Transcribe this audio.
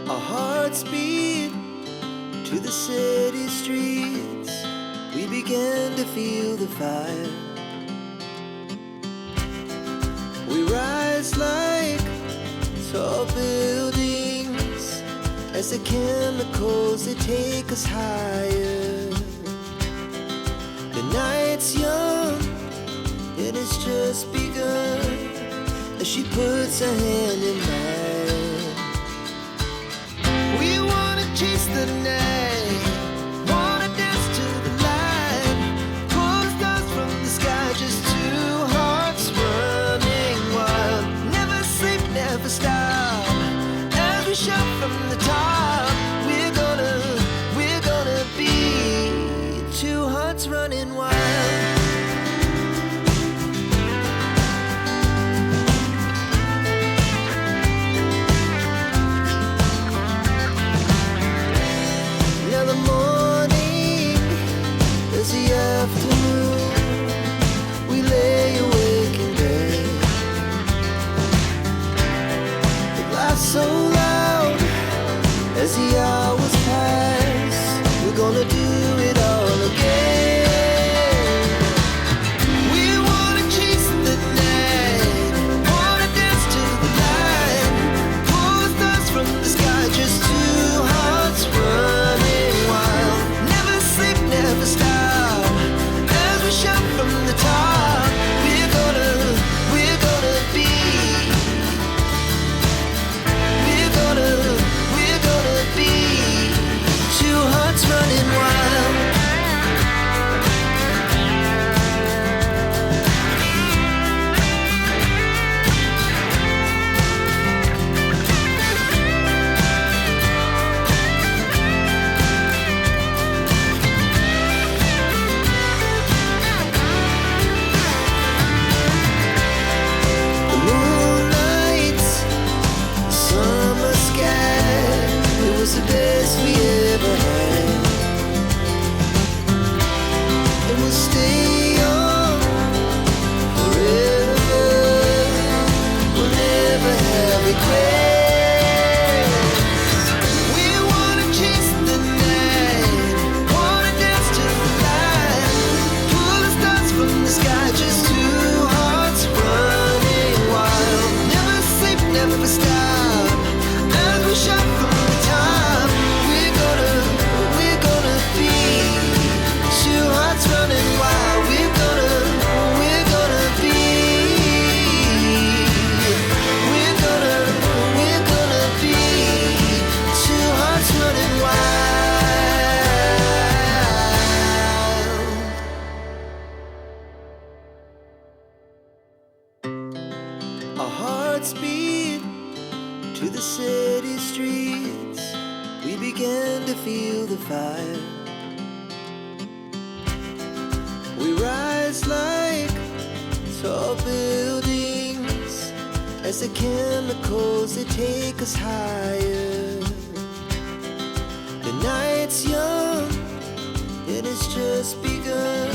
Our hearts beat to the city streets. We began to feel the fire. We rise like tall buildings as the chemicals, they take us higher. The night's young and it's just begun as she puts her hand in mine. We wanna chase the night, wanna dance to the light, pull stars from the sky, just two hearts running wild. Never sleep, never stop, as we shout from the top. We're gonna be two hearts running wild. Afternoon, we lay awake in bed. It laughs so loud as the hours pass. We're gonna do it all again. We wanna chase the night, wanna dance to the light, pull stars from the sky, just two hearts running wild. Never sleep, never stop, shout from the top. We're gonna be. We're gonna be two hearts running wild. The best we ever had, and we'll stay young forever. We'll never have regrets. We wanna chase the night, wanna dance to the light, pull the stars from the sky, just two hearts running wild. Never sleep, never stop, as we shout from the top. Running wild, we're gonna be. We're gonna be two hearts running wild. Our hearts beat to the city streets. We began to feel the fire. We rise like tall buildings as the chemicals, they take us higher. The night's young and it's just begun